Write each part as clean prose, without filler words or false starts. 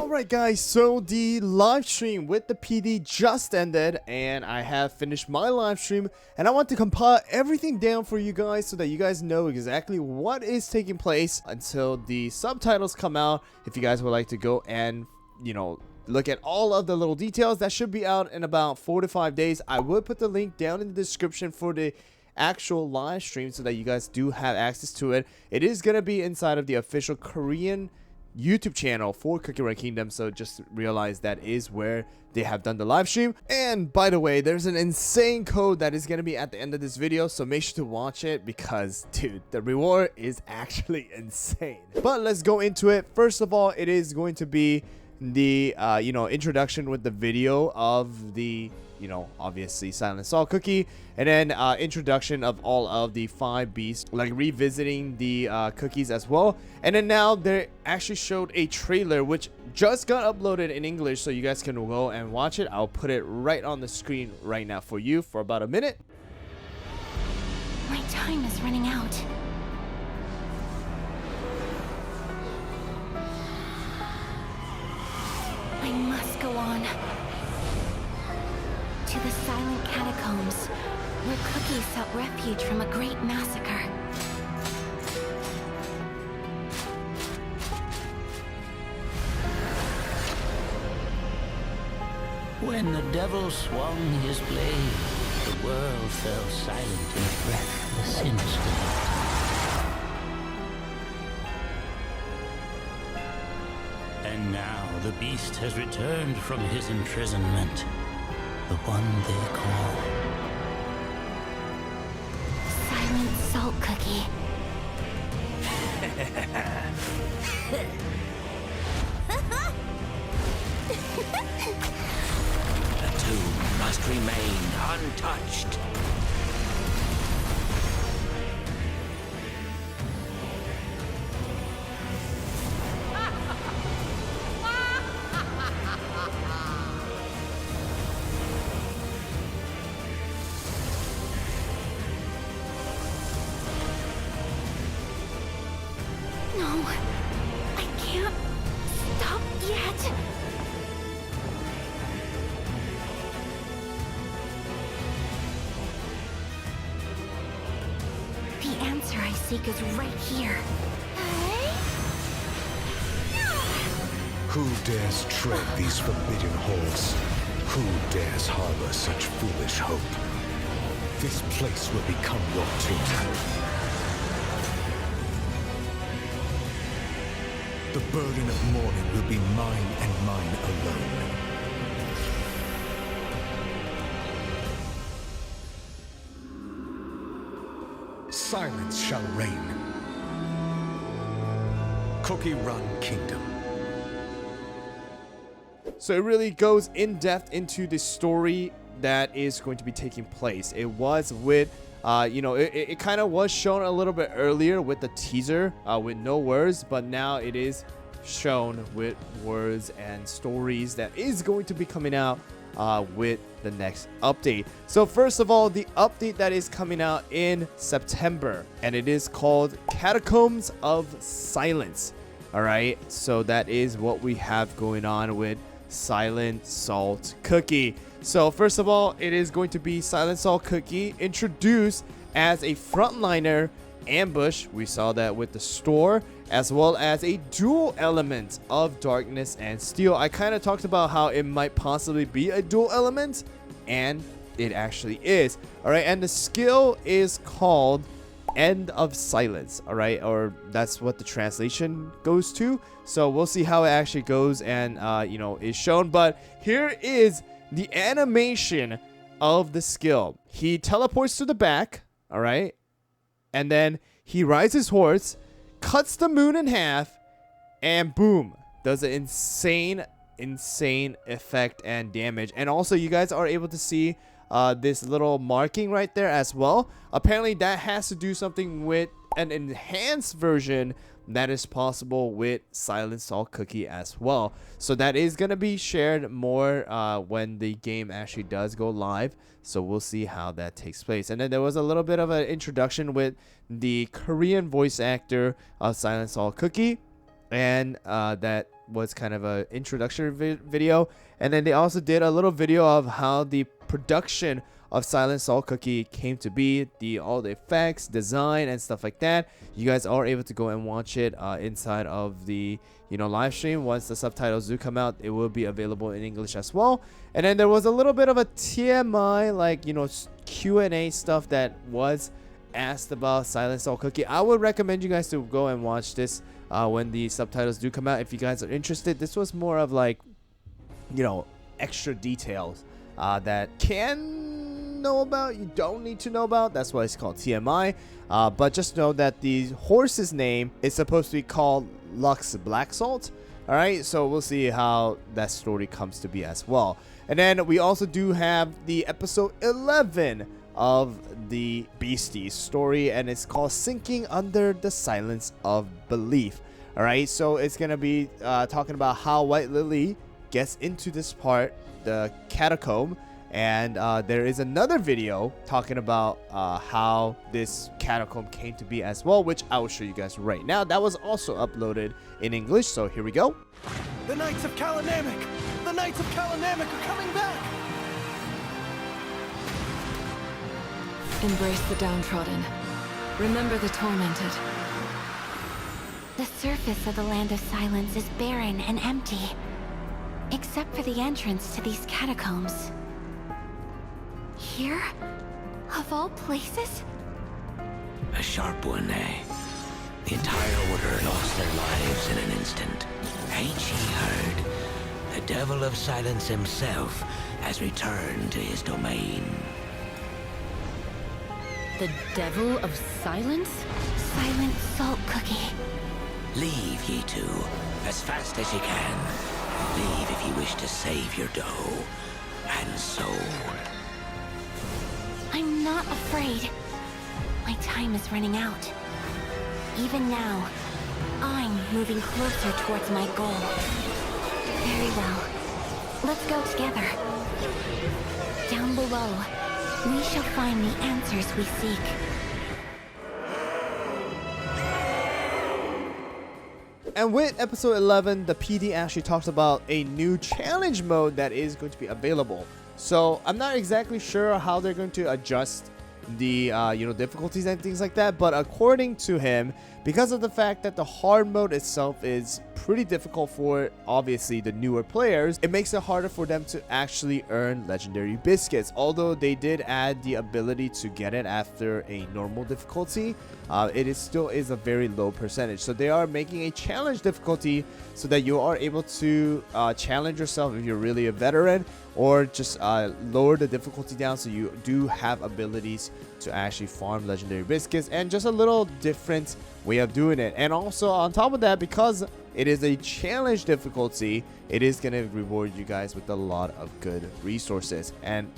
Alright guys, so the live stream with the PD just ended and I have finished my live stream and I want to compile everything down for you guys so that you guys know exactly what is taking place until the subtitles come out. If you guys would like to go and, look at all of the little details, that should be out in about 4 to 5 days. I will put the link down in the description for the actual live stream so that you guys do have access to it. It is going to be inside of the official Korean YouTube channel for Cookie Run Kingdom, so just realize that is where they have done the live stream. And by the way, there's an insane code that is going to be at the end of this video, so make sure to watch it because dude, the reward is actually insane. But let's go into it. First of all, it is going to be the introduction with the video of the obviously Silent Salt Cookie, and then introduction of all of the 5 beasts, like revisiting the cookies as well. And then now they actually showed a trailer which just got uploaded in English, so you guys can go and watch it. I'll put it right on the screen right now for you for about a minute. My time is running out. I must go on to the silent catacombs, where Cookie sought refuge from a great massacre. When the devil swung his blade, the world fell silent in a breath of sinister. And now the beast has returned from his imprisonment. The one they call Silent Salt Cookie. The tomb must remain untouched. No, I can't stop yet. The answer I seek is right here. Who dares tread these forbidden halls? Who dares harbor such foolish hope? This place will become your tomb. The burden of mourning will be mine and mine alone. Silence shall reign. Cookie Run Kingdom. So it really goes in depth into the story that is going to be taking place. It was with it kind of was shown a little bit earlier with the teaser with no words, but now it is shown with words and stories that is going to be coming out with the next update. So first of all, the update that is coming out in September, and it is called Catacombs of Silence. All right, so that is what we have going on with Silent Salt Cookie. So first of all, it is going to be Silent Salt Cookie introduced as a frontliner ambush. We saw that with the store, as well as a dual element of darkness and steel. I kind of talked about how it might possibly be a dual element, and it actually is. All right, and the skill is called End of Silence. All right, or that's what the translation goes to. So we'll see how it actually goes and is shown. But here is the animation of the skill. He teleports to the back, all right, and then he rides his horse, cuts the moon in half, and boom, does an insane effect and damage. And also, you guys are able to see this little marking right there as well. Apparently, that has to do something with an enhanced version that is possible with Silent Salt Cookie as well. So that is going to be shared more when the game actually does go live. So we'll see how that takes place. And then there was a little bit of an introduction with the Korean voice actor of Silent Salt Cookie, and that was kind of a introductory video, and then they also did a little video of how the production of Silent Salt Cookie came to be, all the effects, design, and stuff like that. You guys are able to go and watch it inside of the live stream. Once the subtitles do come out, it will be available in English as well. And then there was a little bit of a TMI, like Q&A stuff that was asked about Silent Salt Cookie. I would recommend you guys to go and watch this when the subtitles do come out if you guys are interested. This was more of like extra details that can know about, you don't need to know about. That's why it's called TMI. But just know that the horse's name is supposed to be called Lux Black Salt. All right, so we'll see how that story comes to be as well. And then we also do have the episode 11 of the Beasties story, and it's called Sinking Under the Silence of Belief. All right, so it's gonna be talking about how White Lily gets into this part, the catacomb, and there is another video talking about how this catacomb came to be as well, which I will show you guys right now. That was also uploaded in English, so here we go. The Knights of Kalanamic! The Knights of Kalanamic are coming back! Embrace the downtrodden. Remember the tormented. The surface of the Land of Silence is barren and empty, except for the entrance to these catacombs. Here? Of all places? A sharp one, eh? The entire order lost their lives in an instant. Ain't ye heard? The Devil of Silence himself has returned to his domain. The Devil of Silence? Silent Salt Cookie. Leave, ye two, as fast as ye can. Leave if ye wish to save your dough and soul. I'm not afraid. My time is running out. Even now, I'm moving closer towards my goal. Very well. Let's go together. Down below, we shall find the answers we seek. And with episode 11, the PD actually talks about a new challenge mode that is going to be available. So I'm not exactly sure how they're going to adjust the difficulties and things like that, but according to him, because of the fact that the hard mode itself is pretty difficult for obviously the newer players, it makes it harder for them to actually earn legendary biscuits. Although they did add the ability to get it after a normal difficulty, still is a very low percentage. So they are making a challenge difficulty so that you are able to challenge yourself if you're really a veteran, or just lower the difficulty down so you do have abilities to actually farm legendary biscuits, and just a little different way of doing it. And also on top of that, because it is a challenge difficulty, it is going to reward you guys with a lot of good resources, and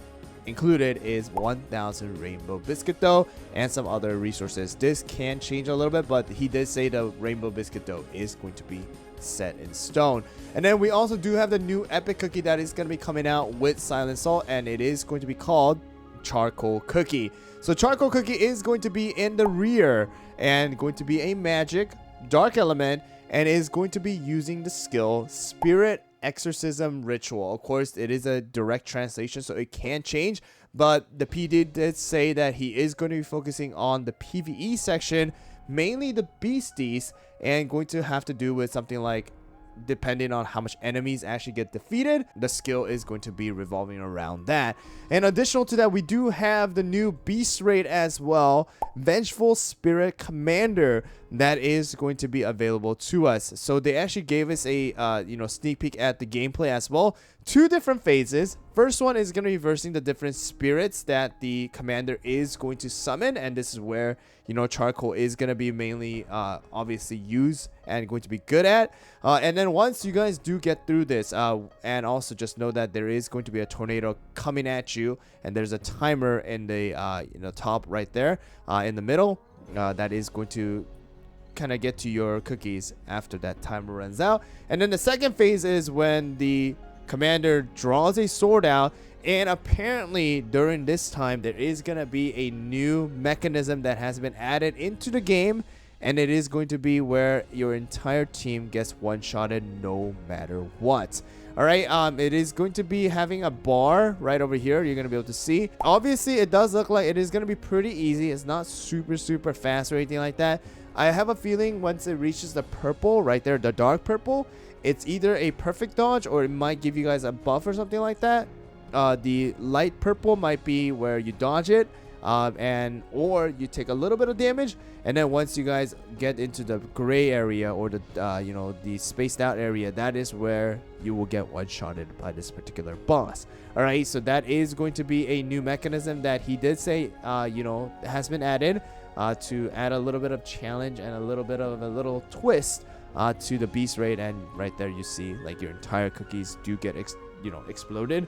included is 1000 rainbow biscuit dough and some other resources. This can change a little bit, but he did say the rainbow biscuit dough is going to be set in stone. And then we also do have the new epic cookie that is going to be coming out with Silent Salt, and it is going to be called Charcoal Cookie. So Charcoal Cookie is going to be in the rear and going to be a magic dark element, and is going to be using the skill Spirit Exorcism Ritual. Of course, it is a direct translation, so it can change, but the PD did say that he is going to be focusing on the PvE section, mainly the beasties, and going to have to do with something like, depending on how much enemies actually get defeated, the skill is going to be revolving around that. And additional to that, we do have the new beast raid as well, Vengeful Spirit Commander, that is going to be available to us. So they actually gave us a sneak peek at the gameplay as well. 2 different phases. First one is going to be versing the different spirits that the commander is going to summon, and this is where charcoal is going to be mainly obviously used and going to be good at. And then once you guys do get through this, and also just know that there is going to be a tornado coming at you, and there's a timer in the top right there in the middle that is going to kind of get to your cookies after that timer runs out. And then the second phase is when the commander draws a sword out, and apparently during this time there is gonna be a new mechanism that has been added into the game, and it is going to be where your entire team gets one-shotted no matter what. All right, it is going to be having a bar right over here. You're going to be able to see. Obviously, it does look like it is going to be pretty easy. It's not super fast or anything like that. I have a feeling once it reaches the purple right there, the dark purple, it's either a perfect dodge or it might give you guys a buff or something like that. The light purple might be where you dodge it, or you take a little bit of damage, and then once you guys get into the gray area or the the spaced out area, that is where you will get one-shotted by this particular boss. All right, so that is going to be a new mechanism that he did say has been added to add a little bit of challenge and a little bit of a little twist to the beast raid. And right there you see like your entire cookies do get exploded.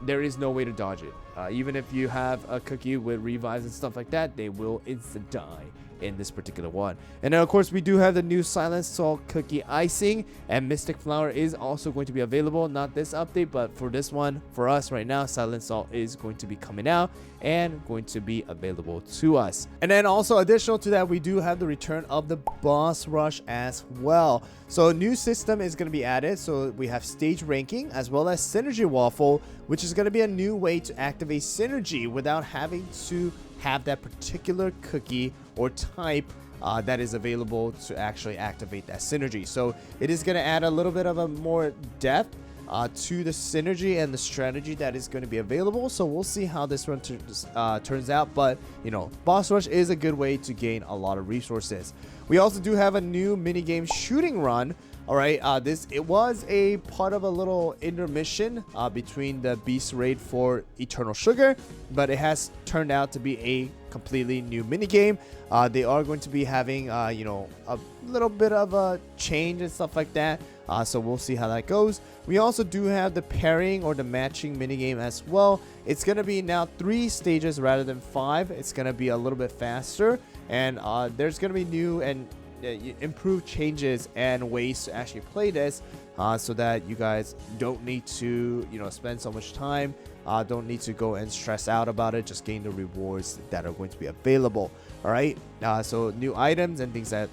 There is no way to dodge it. Even if you have a cookie with revives and stuff like that, they will instant die in this particular one. And then of course we do have the new Silent Salt cookie icing, and Mystic Flower is also going to be available. Not this update, but for this one, for us right now, Silent Salt is going to be coming out and going to be available to us. And then also additional to that, we do have the return of the boss rush as well. So a new system is going to be added. So we have stage ranking as well as synergy waffle, which is going to be a new way to activate synergy without having to have that particular cookie or type that is available to actually activate that synergy. So it is going to add a little bit of a more depth to the synergy and the strategy that is going to be available. So we'll see how this one turns out. But boss rush is a good way to gain a lot of resources. We also do have a new minigame shooting run. All right, it was a part of a little intermission between the beast raid for Eternal Sugar, but it has turned out to be a completely new minigame. They are going to be having a little bit of a change and stuff like that, so we'll see how that goes. We also do have the pairing or the matching minigame as well. It's going to be now 3 stages rather than 5. It's going to be a little bit faster, and there's going to be new and improved changes and ways to actually play this, so that you guys don't need to spend so much time, don't need to go and stress out about it. Just gain the rewards that are going to be available. All right, so new items and things that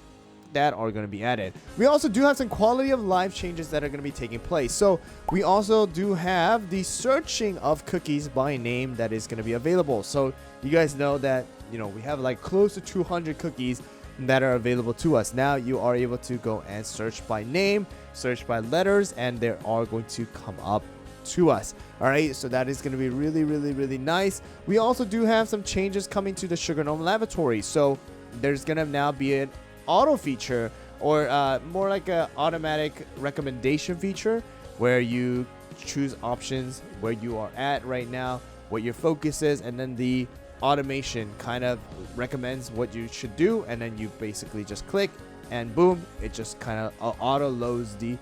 are going to be added. We also do have some quality of life changes that are going to be taking place. So we also do have the searching of cookies by name that is going to be available. So you guys know that we have like close to 200 cookies that are available to us. Now you are able to go and search by name, search by letters, and they are going to come up to us. All right, so that is going to be really nice. We also do have some changes coming to the Sugar Gnome Laboratory. So there's going to now be an auto feature, or more like a automatic recommendation feature, where you choose options where you are at right now, what your focus is, and then the automation kind of recommends what you should do, and then you basically just click and boom, it just kind of auto loads the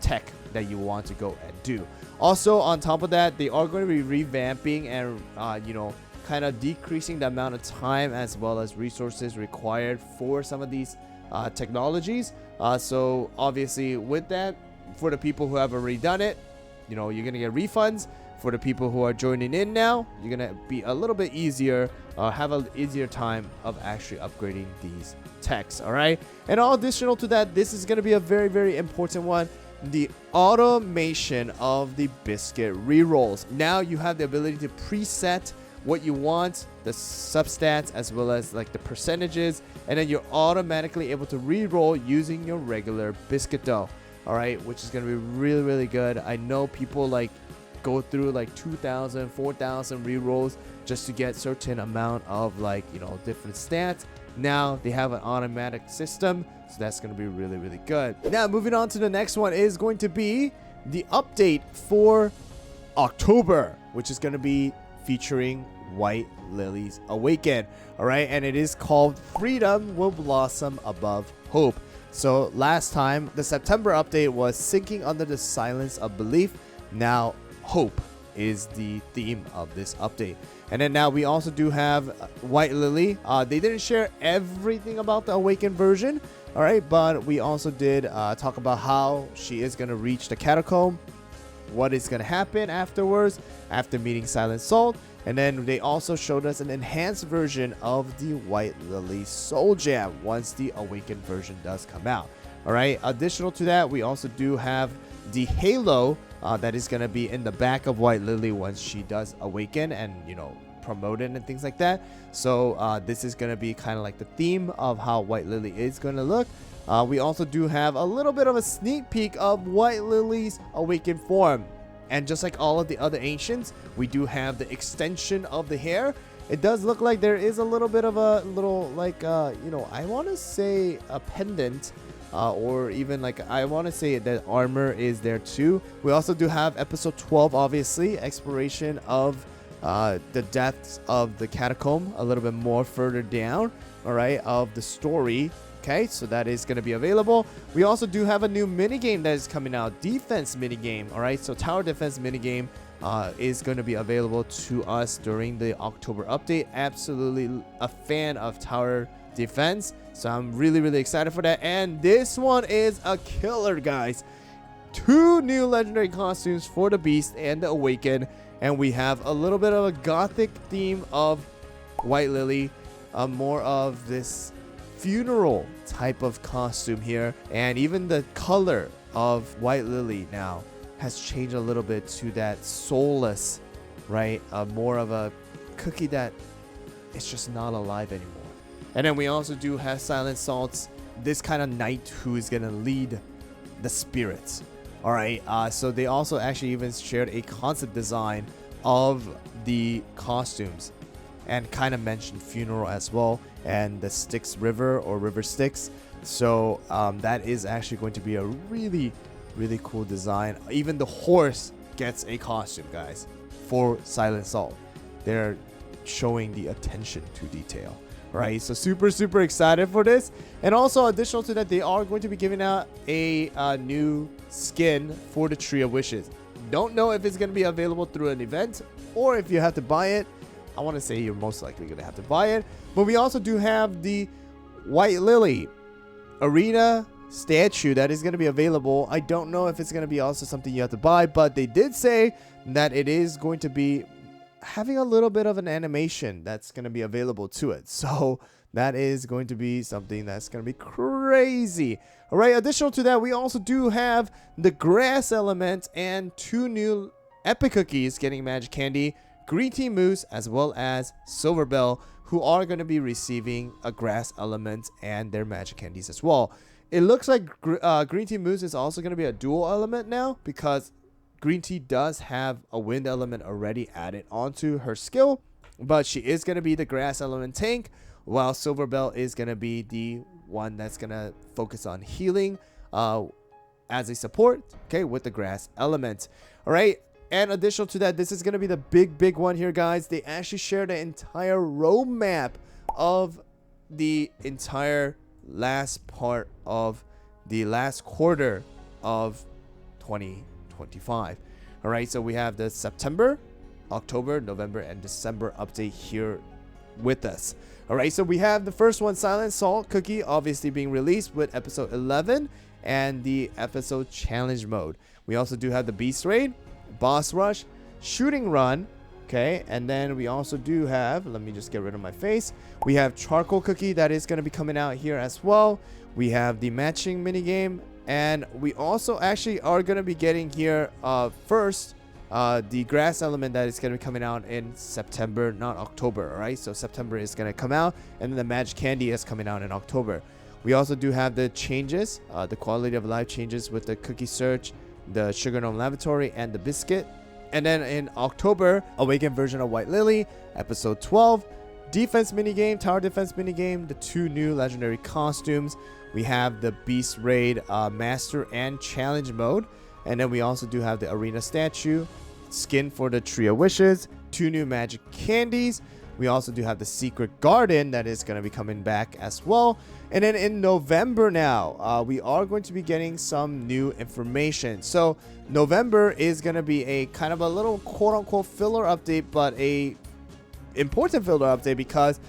tech that you want to go and do. Also on top of that, they are going to be revamping and kind of decreasing the amount of time as well as resources required for some of these technologies. So obviously with that, for the people who have already done it, you're gonna get refunds. For the people who are joining in now, you're gonna be a little bit easier, have an easier time of actually upgrading these techs. All right, and all additional to that, this is gonna be a very important one: the automation of the biscuit rerolls. Now you have the ability to preset what you want, the substats as well as like the percentages, and then you're automatically able to reroll using your regular biscuit dough. All right, which is gonna be really good. I know people like go through like 2,000, 4,000 rerolls just to get certain amount of different stats. Now they have an automatic system, so that's going to be really good. Now moving on to the next one is going to be the update for October, which is going to be featuring White Lilies Awaken. All right, and it is called Freedom Will Blossom Above Hope. So last time the September update was Sinking Under the Silence of Belief. Now hope is the theme of this update. And then now we also do have White Lily. They didn't share everything about the Awakened version, all right, but we also did talk about how she is going to reach the catacomb, what is going to happen afterwards after meeting Silent Salt, And then they also showed us an enhanced version of the White Lily Soul Jam once the Awakened version does come out. All right. Additional to that, we also do have the Halo that is going to be in the back of White Lily once she does awaken and, you know, promoted and things like that. So this is going to be kind of like the theme of how White Lily is going to look. We also do have a little bit of a sneak peek of White Lily's awakened form. And just like all of the other ancients, we do have the extension of the hair. It does look like there is a little bit of a little, like, you know, I want to say a pendant. Or even like, I want to say that armor is there too. We also do have episode 12, obviously, exploration of the depths of the catacomb, a little bit more further down, all right, of the story. Okay, so that is going to be available. We also do have a new minigame that is coming out, defense minigame, all right. So tower defense minigame is going to be available to us during the October update. Absolutely a fan of tower defense, so I'm really excited for that. And this one is a killer, guys. 2 new legendary costumes for the Beast and the Awakened, and we have a little bit of a gothic theme of White Lily, more of this funeral type of costume here, and even the color of White Lily now has changed a little bit to that soulless, right, more of a cookie that it's just not alive anymore. And then we also do have Silent Salt's this kind of knight who is gonna lead the spirits. All right, so they also actually even shared a concept design of the costumes and kind of mentioned funeral as well, and the Styx River or River Styx. So that is actually going to be a really cool design. Even the horse gets a costume, guys, for Silent Salt. They're showing the attention to detail. Right, so super excited for this. And also additional to that, they are going to be giving out a new skin for the Tree of Wishes. Don't know if it's going to be available through an event or if you have to buy it. I want to say you're most likely going to have to buy it. But we also do have the White Lily Arena statue that is going to be available. I don't know if it's going to be also something you have to buy, but they did say that it is going to be having a little bit of an animation that's going to be available to it. So that is going to be something that's going to be crazy. All right, additional to that, we also do have the grass element and 2 new epic cookies getting magic candy, Green Tea Moose as well as Silver Bell, who are going to be receiving a grass element and their magic candies as well. It looks like Green Tea Moose is also going to be a dual element now, because Green Tea does have a wind element already added onto her skill, but she is going to be the grass element tank, while Silver Bell is going to be the one that's going to focus on healing as a support, okay, with the grass element. All right, and additional to that, this is going to be the big one here, guys. They actually shared the entire roadmap of the entire last part of the last quarter of 2025. All right, so we have the September, October, November, and December update here with us. All right, so we have the first one, Silent Salt Cookie, obviously being released with episode 11 and the episode challenge mode. We also do have the Beast Raid, Boss Rush, Shooting Run, okay, and then we also do have, let me just get rid of my face, we have Charcoal Cookie that is going to be coming out here as well. We have the matching minigame, and we also actually are going to be getting here first the grass element that is going to be coming out in September, not October. All right, so September is going to come out, and then the magic candy is coming out in October. We also do have the changes, the quality of life changes with the cookie search, the sugar gnome lavatory, and the biscuit. And then in October, awakened version of White Lily, episode 12, defense minigame, tower defense minigame, the 2 new legendary costumes. We have the Beast Raid Master and Challenge mode. And then we also do have the Arena statue, skin for the Tree of Wishes, 2 new magic candies. We also do have the Secret Garden that is going to be coming back as well. And then in November now, we are going to be getting some new information. So November is going to be a kind of a little quote-unquote filler update, but a important filler update, because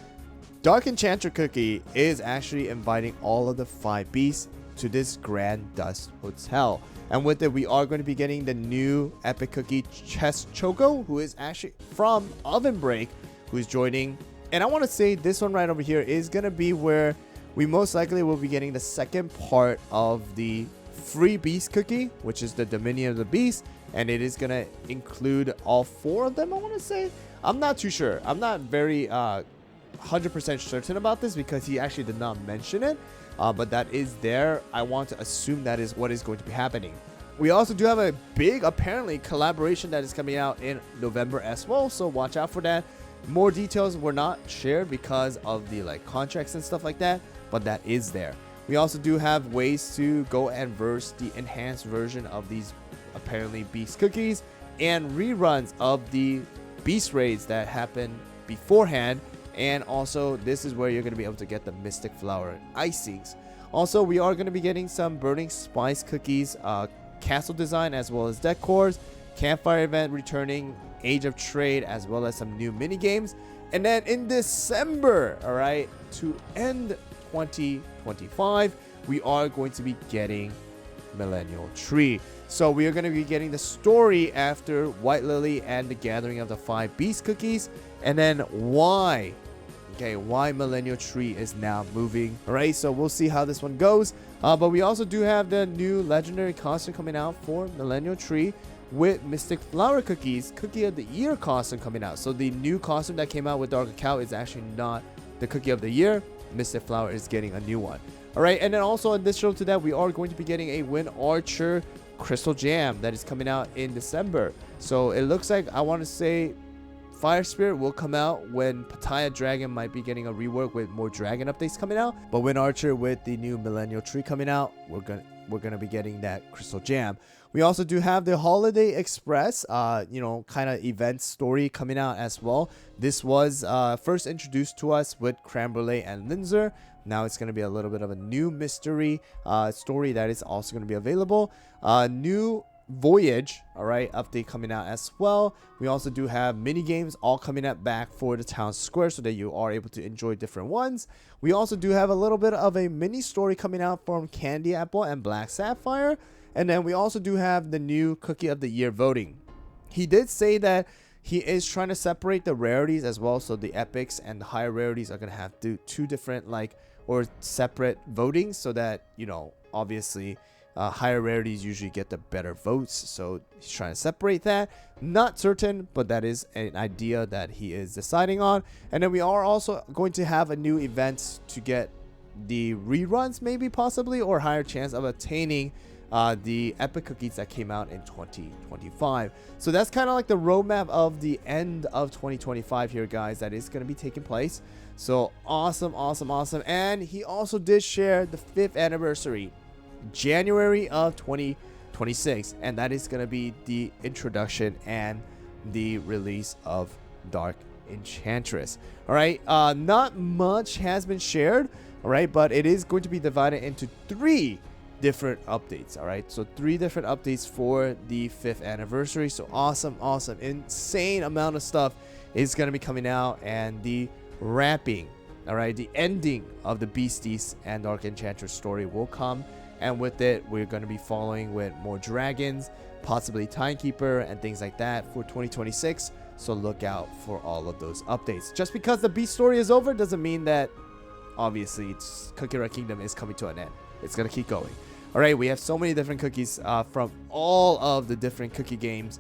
Dark Enchanter Cookie is actually inviting all of the 5 beasts to this Grand Dust Hotel. And with it, we are going to be getting the new Epic Cookie Chess Choco, who is actually from Oven Break, who's joining. And I want to say this one right over here is going to be where we most likely will be getting the second part of the free Beast Cookie, which is the Dominion of the Beast. And it is going to include all 4 of them, I want to say. I'm not too sure. I'm not very 100% certain about this because he actually did not mention it. But that is there. I want to assume that is what is going to be happening. We also do have a big, apparently, collaboration that is coming out in November as well. So watch out for that. More details were not shared because of the contracts and stuff like that, but that is there. We also do have ways to go and verse the enhanced version of these apparently Beast Cookies and reruns of the Beast Raids that happened beforehand. And also, this is where you're going to be able to get the Mystic Flower icings. Also, we are going to be getting some Burning Spice Cookies, castle design, as well as decors, campfire event returning, Age of Trade, as well as some new mini games. And then in December, all right, to end 2025, we are going to be getting Millennial Tree. So we are going to be getting the story after White Lily and the Gathering of the 5 Beast Cookies, and then why Millennial Tree is now moving. All right, so we'll see how this one goes. But we also do have the new legendary costume coming out for Millennial Tree with Mystic Flower Cookies, Cookie of the Year costume coming out. So the new costume that came out with Dark Cacao is actually not the Cookie of the Year. Mystic Flower is getting a new one. All right, and then also additional to that, we are going to be getting a Wind Archer Crystal Jam that is coming out in December. So it looks like, I want to say, Fire Spirit will come out when Pattaya Dragon might be getting a rework with more dragon updates coming out. But Wind Archer with the new Millennial Tree coming out, we're gonna be getting that Crystal Jam. We also do have the Holiday Express, kind of event story coming out as well. This was first introduced to us with Creme Brulee and Linzer. Now it's going to be a little bit of a new mystery story that is also going to be available. New Voyage, all right, update coming out as well. We also do have mini games all coming up back for the town square so that you are able to enjoy different ones. We also do have a little bit of a mini story coming out from Candy Apple and Black Sapphire. And then we also do have the new Cookie of the Year voting. He did say that he is trying to separate the rarities as well. So the epics and the higher rarities are going to have two different or separate voting so that, obviously higher rarities usually get the better votes. So he's trying to separate that. Not certain, but that is an idea that he is deciding on. And then we are also going to have a new event to get the reruns, maybe possibly, or higher chance of attaining the epic cookies that came out in 2025. So that's kind of like the roadmap of the end of 2025 here, guys, that is going to be taking place. So awesome. And he also did share the 5th anniversary, January of 2026, and that is going to be the introduction and the release of Dark Enchantress. All right, not much has been shared, all right, but it is going to be divided into 3 different updates. All right, so 3 different updates for the 5th anniversary. So awesome, insane amount of stuff is going to be coming out, and the wrapping, all right, the ending of the Beasties and Dark Enchantress story will come. And with it, we're going to be following with more dragons, possibly Timekeeper and things like that for 2026. So look out for all of those updates. Just because the Beast story is over doesn't mean that, obviously, Cookie Run Kingdom is coming to an end. It's going to keep going. All right, we have so many different cookies from all of the different cookie games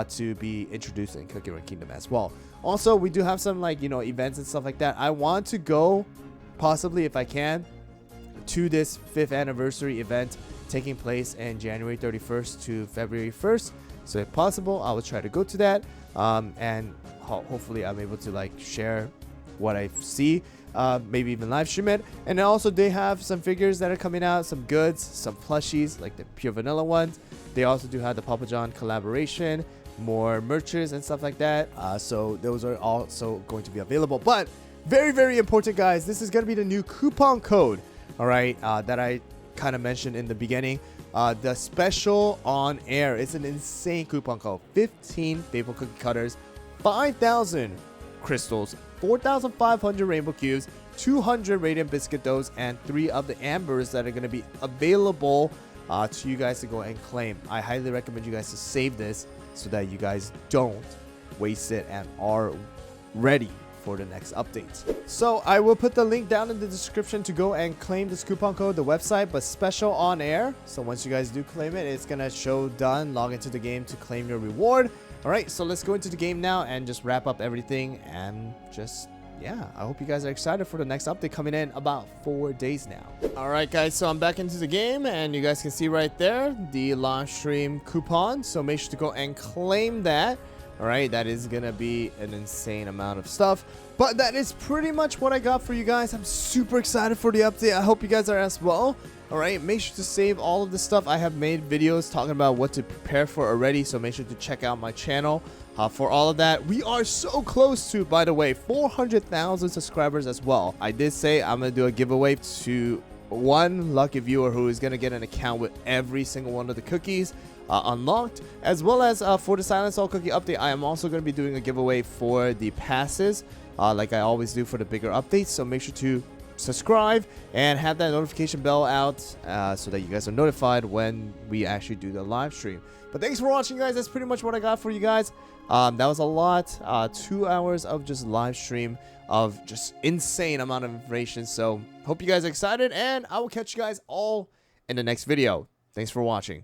to be introduced in Cookie Run Kingdom as well. Also, we do have some events and stuff like that. I want to go, possibly if I can, to this 5th anniversary event taking place in January 31st to February 1st. So if possible, I will try to go to that, and hopefully I'm able to share what I see, maybe even live stream it. And also they have some figures that are coming out, some goods, some plushies like the pure vanilla ones. They also do have the Papa John collaboration, more merches and stuff like that. So those are also going to be available. But very, very important, guys, this is going to be the new coupon code, all right, that I kind of mentioned in the beginning. The special on air, it's an insane coupon code. 15 Faithful Cookie Cutters, 5,000 crystals 4,500 rainbow cubes, 200 radiant biscuit doughs, and 3 of the ambers that are going to be available to you guys to go and claim. I highly recommend you guys to save this so that you guys don't waste it and are ready for the next updates. So I will put the link down in the description to go and claim this coupon code, the website, but special on air. So once you guys do claim it, it's gonna show done. Log into the game to claim your reward. All right, so let's go into the game now and just wrap up everything and just, yeah, I hope you guys are excited for the next update coming in about 4 days now. All right, guys, so I'm back into the game and you guys can see right there the live stream coupon. So make sure to go and claim that. All right, that is gonna be an insane amount of stuff, but that is pretty much what I got for you guys. I'm super excited for the update. I hope you guys are as well. All right, make sure to save all of the stuff. I have made videos talking about what to prepare for already, so make sure to check out my channel for all of that. We are so close to, by the way, 400,000 subscribers as well. I did say I'm gonna do a giveaway to one lucky viewer who is gonna get an account with every single one of the cookies unlocked, as well as for the Silent Soul cookie update. I am also going to be doing a giveaway for the passes like I always do for the bigger updates, so make sure to subscribe and have that notification bell out so that you guys are notified when we actually do the live stream. But thanks for watching, guys. That's pretty much what I got for you guys. That was a lot. 2 hours of just live stream of just insane amount of information, so hope you guys are excited, and I will catch you guys all in the next video. Thanks for watching.